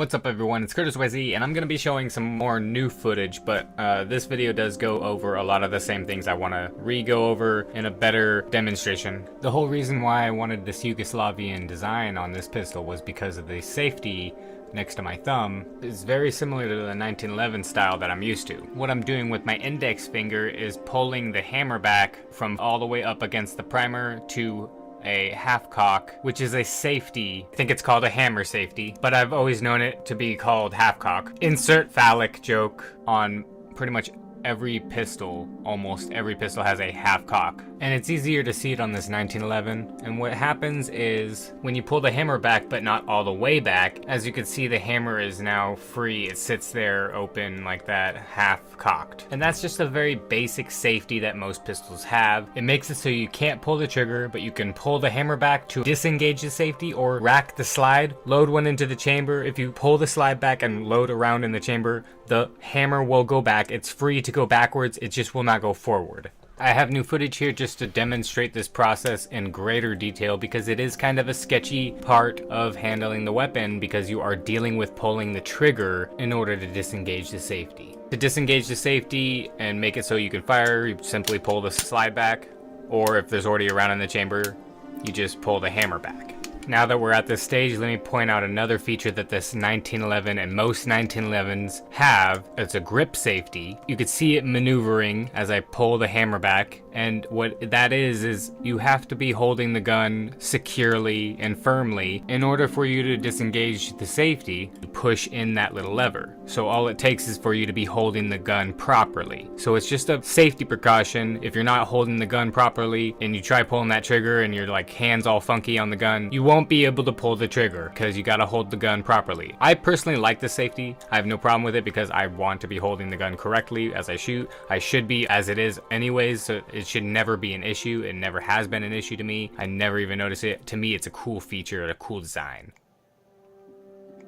What's up everyone, it's Curtis YZ, and I'm going to be showing some more new footage, but this video does go over a lot of the same things I want to re-go over in a better demonstration. The whole reason why I wanted this Yugoslavian design on this pistol was because of the safety next to my thumb is very similar to the 1911 style that I'm used to. What I'm doing with my index finger is pulling the hammer back from all the way up against the primer to a half cock, which is a safety. I think it's called a hammer safety, but I've always known it to be called half cock. Insert phallic joke on pretty much every pistol. Almost every pistol has a half cock, and it's easier to see it on this 1911. And what happens is when you pull the hammer back but not all the way back, as you can see, the hammer is now free. It sits there open like that, half cocked, and that's just a very basic safety that most pistols have. It makes it so you can't pull the trigger, but you can pull the hammer back to disengage the safety or rack the slide, load one into the chamber. If you pull the slide back and load around in the chamber, the hammer will go back. It's free to go backwards, it just will not go forward. I have new footage here just to demonstrate this process in greater detail, because it is kind of a sketchy part of handling the weapon, because you are dealing with pulling the trigger in order to disengage the safety. To disengage the safety and make it so you can fire, you simply pull the slide back, or if there's already a round in the chamber, you just pull the hammer back. Now that we're at this stage, let me point out another feature that this 1911 and most 1911s have. It's a grip safety. You could see it maneuvering as I pull the hammer back, and what that is you have to be holding the gun securely and firmly in order for you to disengage the safety. You push in that little lever. So all it takes is for you to be holding the gun properly. So it's just a safety precaution. If you're not holding the gun properly and you try pulling that trigger and your hands all funky on the gun, you won't be able to pull the trigger because you gotta hold the gun properly. I personally like this safety. I have no problem with it because I want to be holding the gun correctly as I shoot. I should be, as it is anyways, so it should never be an issue. It never has been an issue to me. I never even notice it. To me, it's a cool feature, a cool design.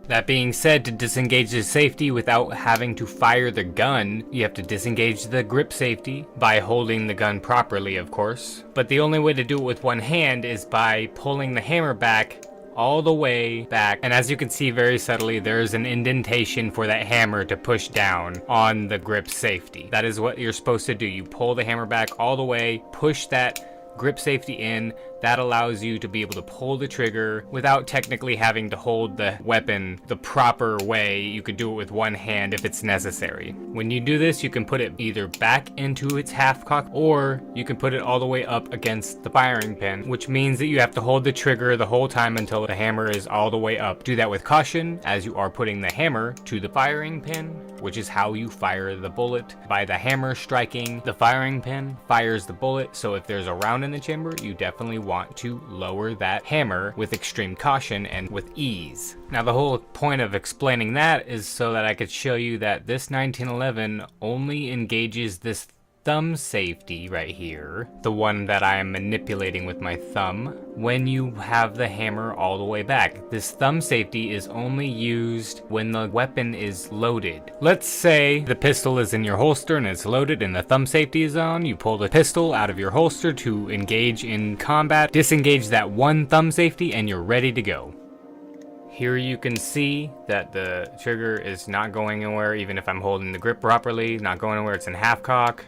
That being said, to disengage the safety without having to fire the gun, you have to disengage the grip safety by holding the gun properly, of course. But the only way to do it with one hand is by pulling the hammer back all the way back, and as you can see very subtly, there's an indentation for that hammer to push down on the grip safety. That is what you're supposed to do. You pull the hammer back all the way, push that grip safety in. That allows you to be able to pull the trigger without technically having to hold the weapon the proper way. You could do it with one hand if it's necessary. When you do this, you can put it either back into its half cock, or you can put it all the way up against the firing pin, which means that you have to hold the trigger the whole time until the hammer is all the way up. Do that with caution, as you are putting the hammer to the firing pin, which is how you fire the bullet. By the hammer striking the firing pin fires the bullet, so if there's a round in the chamber, you definitely want to lower that hammer with extreme caution and with ease. Now the whole point of explaining that is so that I could show you that this 1911 only engages this thumb safety right here, the one that I am manipulating with my thumb, when you have the hammer all the way back. This thumb safety is only used when the weapon is loaded. Let's say the pistol is in your holster and it's loaded and the thumb safety is on. You pull the pistol out of your holster to engage in combat, disengage that one thumb safety, and you're ready to go. Here you can see that the trigger is not going anywhere, even if I'm holding the grip properly. Not going anywhere. It's in half cock.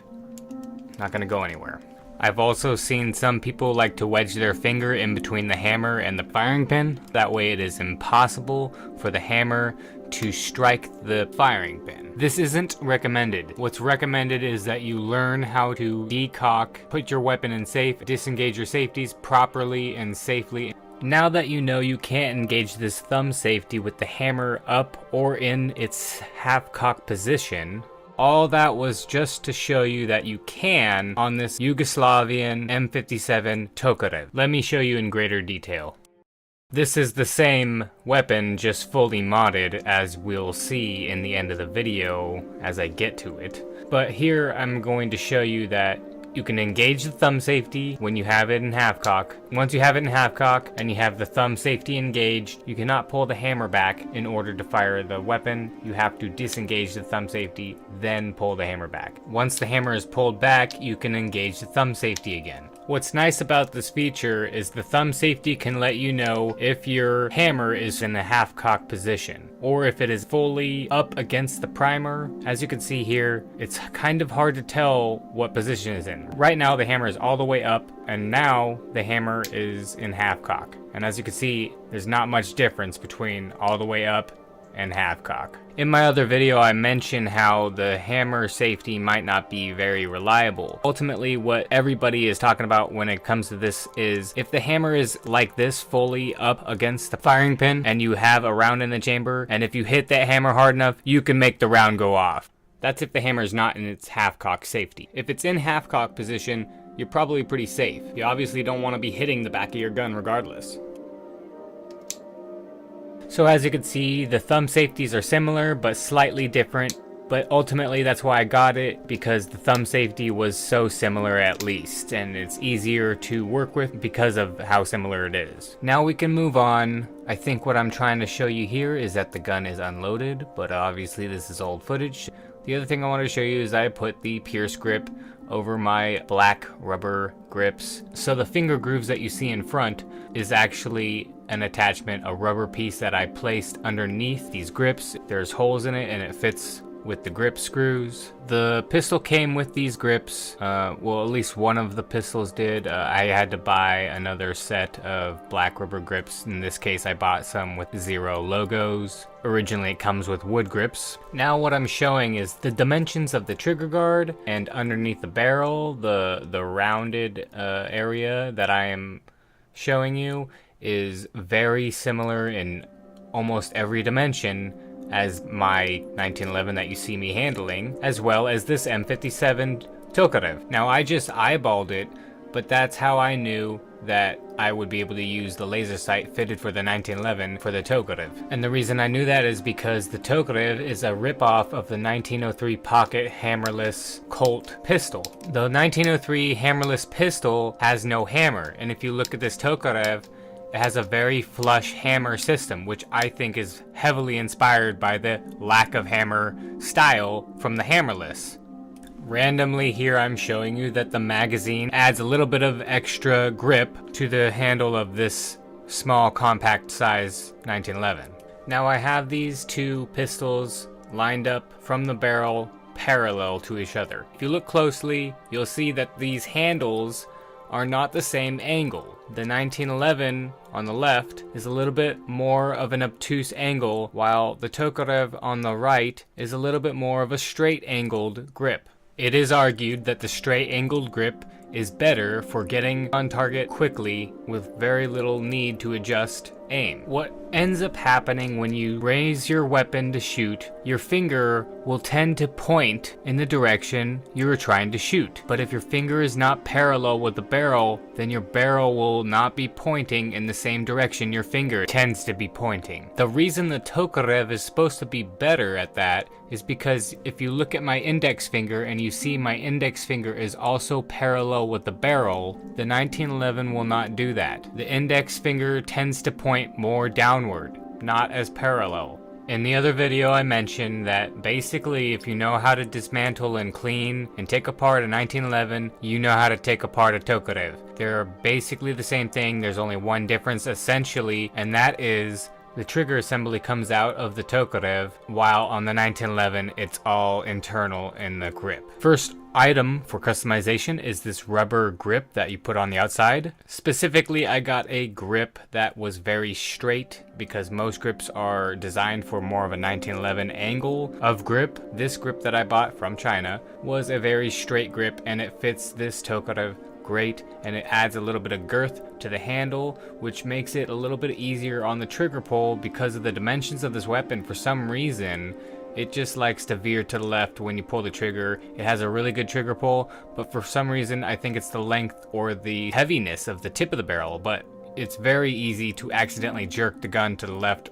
Not gonna go anywhere. I've also seen some people like to wedge their finger in between the hammer and the firing pin. That way it is impossible for the hammer to strike the firing pin. This isn't recommended. What's recommended is that you learn how to decock, put your weapon in safe, disengage your safeties properly and safely. Now that you know you can't engage this thumb safety with the hammer up or in its half cock position, all that was just to show you that you can on this Yugoslavian M57 Tokarev. Let me show you in greater detail. This is the same weapon, just fully modded, as we'll see in the end of the video as I get to it. But here I'm going to show you that you can engage the thumb safety when you have it in half cock. Once you have it in half cock and you have the thumb safety engaged, you cannot pull the hammer back in order to fire the weapon. You have to disengage the thumb safety, then pull the hammer back. Once the hammer is pulled back, you can engage the thumb safety again. What's nice about this feature is the thumb safety can let you know if your hammer is in a half cock position or if it is fully up against the primer. As you can see here, it's kind of hard to tell what position it's in. Right now the hammer is all the way up, and now the hammer is in half cock. And as you can see, there's not much difference between all the way up and half cock. In my other video, I mentioned how the hammer safety might not be very reliable. Ultimately, what everybody is talking about when it comes to this is if the hammer is like this, fully up against the firing pin, and you have a round in the chamber, and if you hit that hammer hard enough, you can make the round go off. That's if the hammer is not in its half cock safety. If it's in half cock position, you're probably pretty safe. You obviously don't want to be hitting the back of your gun regardless. So as you can see, the thumb safeties are similar but slightly different, but ultimately that's why I got it, because the thumb safety was so similar at least, and it's easier to work with because of how similar it is. Now we can move on. I think what I'm trying to show you here is that the gun is unloaded, but obviously this is old footage. The other thing I wanted to show you is I put the Pierce grip over my black rubber grips. So the finger grooves that you see in front is actually an attachment, a rubber piece that I placed underneath these grips. There's holes in it and it fits with the grip screws. The pistol came with these grips. Well, at least one of the pistols did. I had to buy another set of black rubber grips. In this case, I bought some with 0 logos. Originally, it comes with wood grips. Now what I'm showing is the dimensions of the trigger guard, and underneath the barrel, the rounded area that I am showing you is very similar in almost every dimension as my 1911 that you see me handling, as well as this M57 Tokarev. Now I just eyeballed it, but that's how I knew that I would be able to use the laser sight fitted for the 1911 for the Tokarev. And the reason I knew that is because the Tokarev is a ripoff of the 1903 pocket hammerless Colt pistol. The 1903 hammerless pistol has no hammer, and if you look at this Tokarev, it has a very flush hammer system, which I think is heavily inspired by the lack of hammer style from the hammerless. Randomly here I'm showing you that the magazine adds a little bit of extra grip to the handle of this small compact size 1911. Now I have these two pistols lined up from the barrel parallel to each other. If you look closely, you'll see that these handles are not the same angle. The 1911 on the left is a little bit more of an obtuse angle, while the Tokarev on the right is a little bit more of a straight angled grip. It is argued that the straight angled grip is better for getting on target quickly with very little need to adjust aim. What ends up happening when you raise your weapon to shoot, your finger will tend to point in the direction you are trying to shoot. But if your finger is not parallel with the barrel, then your barrel will not be pointing in the same direction your finger tends to be pointing. The reason the Tokarev is supposed to be better at that is because if you look at my index finger and you see my index finger is also parallel with the barrel, the 1911 will not do that. The index finger tends to point more downward, not as parallel. In the other video I mentioned that basically if you know how to dismantle and clean and take apart a 1911, you know how to take apart a Tokarev. They're basically the same thing, there's only one difference essentially, and that is the trigger assembly comes out of the Tokarev, while on the 1911 it's all internal in the grip. First item for customization is this rubber grip that you put on the outside. Specifically, I got a grip that was very straight because most grips are designed for more of a 1911 angle of grip. This grip that I bought from China was a very straight grip, and it fits this Tokarev great, and it adds a little bit of girth to the handle, which makes it a little bit easier on the trigger pull. Because of the dimensions of this weapon, for some reason it just likes to veer to the left when you pull the trigger. It has a really good trigger pull, but for some reason I think it's the length or the heaviness of the tip of the barrel, but it's very easy to accidentally jerk the gun to the left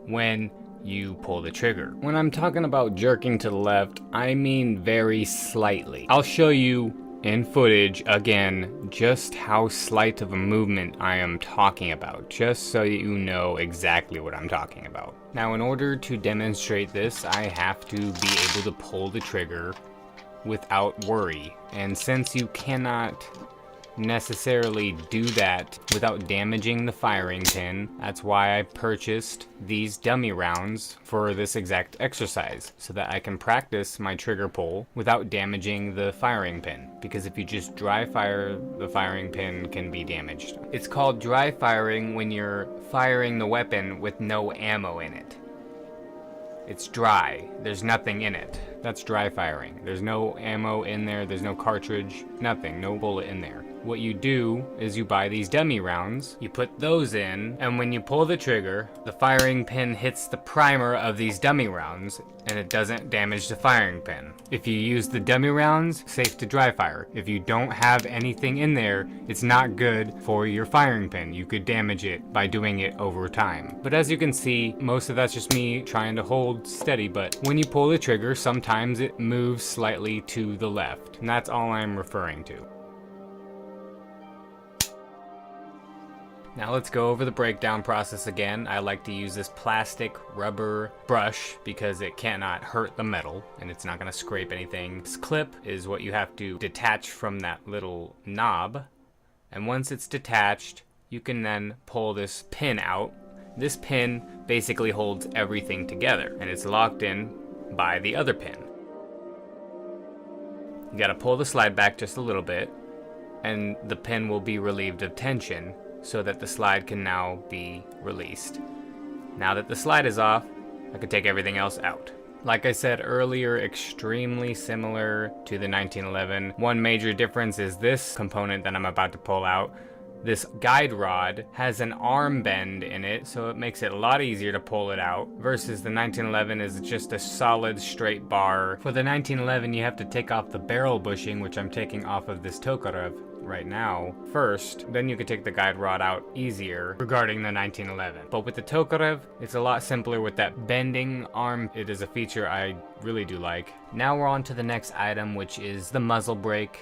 when you pull the trigger. When I'm talking about jerking to the left, I mean very slightly. I'll show you in footage again just how slight of a movement I am talking about, just so you know exactly what I'm talking about. Now, in order to demonstrate this, I have to be able to pull the trigger without worry, and since you cannot necessarily do that without damaging the firing pin. That's why I purchased these dummy rounds for this exact exercise, so that I can practice my trigger pull without damaging the firing pin. Because if you just dry fire, the firing pin can be damaged. It's called dry firing when you're firing the weapon with no ammo in it. It's dry. There's nothing in it. That's dry firing. There's no ammo in there. There's no cartridge. Nothing. No bullet in there. What you do is you buy these dummy rounds, you put those in, and when you pull the trigger, the firing pin hits the primer of these dummy rounds, and it doesn't damage the firing pin. If you use the dummy rounds, safe to dry fire. If you don't have anything in there, it's not good for your firing pin. You could damage it by doing it over time. But as you can see, most of that's just me trying to hold steady, but when you pull the trigger, sometimes it moves slightly to the left, and that's all I'm referring to. Now let's go over the breakdown process again. I like to use this plastic rubber brush because it cannot hurt the metal and it's not going to scrape anything. This clip is what you have to detach from that little knob, and once it's detached, you can then pull this pin out. This pin basically holds everything together and it's locked in by the other pin. You got to pull the slide back just a little bit and the pin will be relieved of tension, so that the slide can now be released. Now that the slide is off, I can take everything else out. Like I said earlier, extremely similar to the 1911. One major difference is this component that I'm about to pull out. This guide rod has an arm bend in it, so it makes it a lot easier to pull it out, versus the 1911 is just a solid straight bar. For the 1911, you have to take off the barrel bushing, which I'm taking off of this Tokarev right now first, then you can take the guide rod out easier regarding the 1911. But with the Tokarev, it's a lot simpler with that bending arm. It is a feature I really do like. Now we're on to the next item, which is the muzzle brake.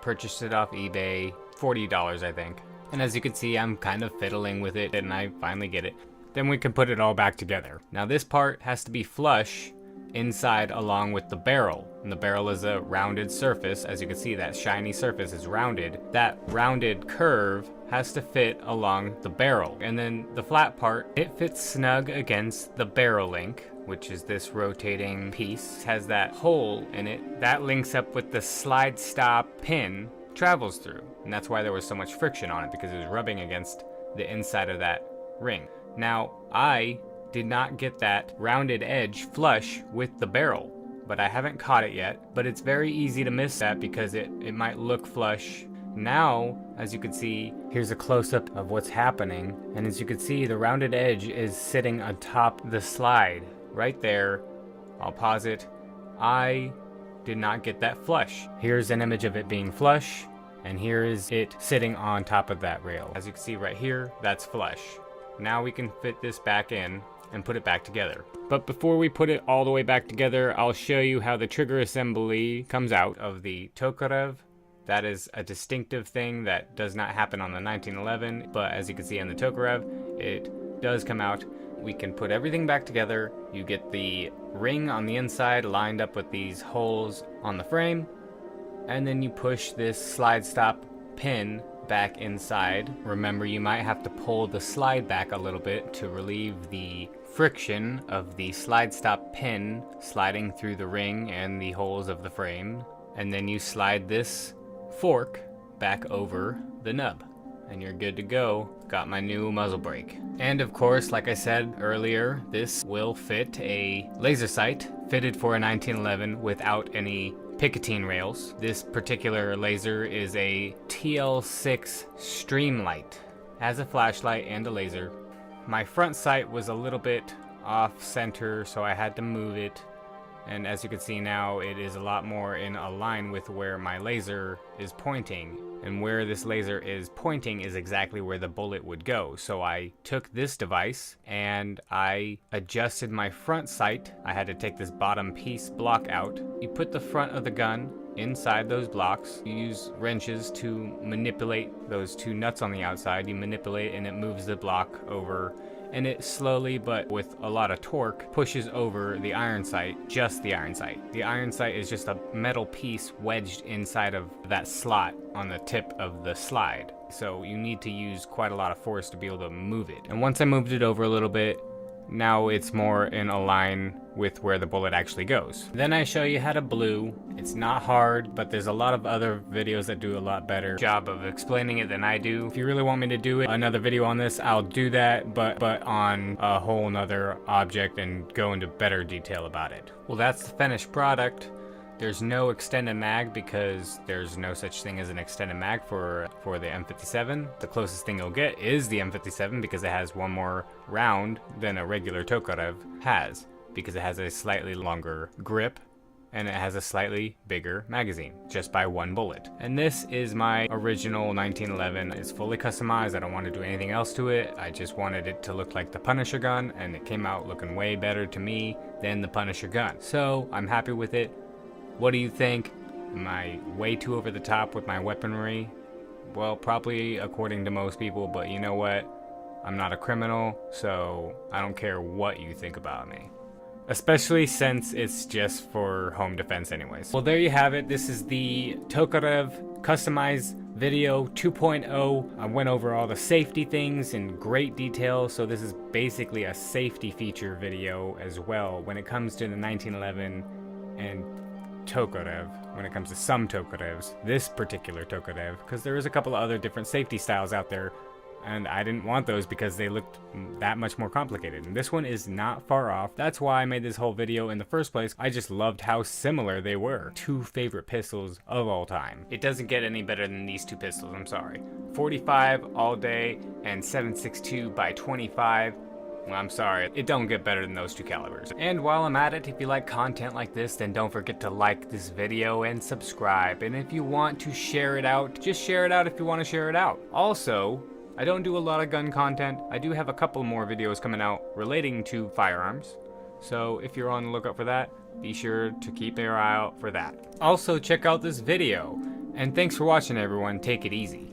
Purchased it off eBay, $40 I think. And as you can see, I'm kind of fiddling with it and I finally get it. Then we can put it all back together. Now this part has to be flush inside along with the barrel, and the barrel is a rounded surface. As you can see, that shiny surface is rounded. That rounded curve has to fit along the barrel, and then the flat part, it fits snug against the barrel link, which is this rotating piece. It has that hole in it that links up with the slide stop pin travels through, and that's why there was so much friction on it, because it was rubbing against the inside of that ring. Now I did not get that rounded edge flush with the barrel, but I haven't caught it yet. But it's very easy to miss that because it might look flush. Now, as you can see, here's a close-up of what's happening, and as you can see, the rounded edge is sitting atop the slide right there. I'll pause it. I did not get that flush. Here's an image of it being flush, and here is it sitting on top of that rail. As you can see right here, that's flush. Now we can fit this back in and put it back together. But before we put it all the way back together, I'll show you how the trigger assembly comes out of the Tokarev. That is a distinctive thing that does not happen on the 1911, but as you can see on the Tokarev, it does come out. We can put everything back together. You get the ring on the inside lined up with these holes on the frame, and then you push this slide stop pin back inside. Remember, you might have to pull the slide back a little bit to relieve the friction of the slide stop pin sliding through the ring and the holes of the frame, and then you slide this fork back over the nub and you're good to go. Got my new muzzle brake. And of course, like I said earlier, this will fit a laser sight fitted for a 1911 without any Picatinny rails. This particular laser is a TL6 Streamlight. Has a flashlight and a laser. My front sight was a little bit off center, so I had to move it. And as you can see now, it is a lot more in a line with where my laser is pointing. And where this laser is pointing is exactly where the bullet would go. So I took this device and I adjusted my front sight. I had to take this bottom piece block out. You put the front of the gun inside those blocks. You use wrenches to manipulate those two nuts on the outside. You manipulate and it moves the block over and it slowly, but with a lot of torque, pushes over the iron sight, just the iron sight. The iron sight is just a metal piece wedged inside of that slot on the tip of the slide. So you need to use quite a lot of force to be able to move it. And once I moved it over a little bit, now it's more in a line with where the bullet actually goes. Then I show you how to blue. It's not hard, but there's a lot of other videos that do a lot better job of explaining it than I do. If you really want me to do another video on this, I'll do that, but on a whole nother object and go into better detail about it. Well, that's the finished product. There's no extended mag because there's no such thing as an extended mag for the M57. The closest thing you'll get is the M57 because it has one more round than a regular Tokarev has, because it has a slightly longer grip and it has a slightly bigger magazine just by one bullet. And this is my original 1911. It's fully customized. I don't want to do anything else to it. I just wanted it to look like the Punisher gun, and it came out looking way better to me than the Punisher gun. So I'm happy with it. What do you think? Am I way too over the top with my weaponry? Well, probably according to most people, but you know what? I'm not a criminal, so I don't care what you think about me. Especially since it's just for home defense anyways. Well, there you have it. This is the Tokarev customized video 2.0. I went over all the safety things in great detail, so this is basically a safety feature video as well when it comes to the 1911 and Tokarev, when it comes to some Tokarevs, this particular Tokarev, because there is a couple of other different safety styles out there, and I didn't want those because they looked that much more complicated. And this one is not far off. That's why I made this whole video in the first place. I just loved how similar they were. Two favorite pistols of all time. It doesn't get any better than these two pistols, I'm sorry. 45 all day and 7.62 by 25. Well, I'm sorry, it don't get better than those two calibers. And while I'm at it, if you like content like this, then don't forget to like this video and subscribe. And if you want to share it out, just share it out if you want to share it out. Also, I don't do a lot of gun content. I do have a couple more videos coming out relating to firearms. So if you're on the lookout for that, be sure to keep your eye out for that. Also, check out this video. And thanks for watching, everyone. Take it easy.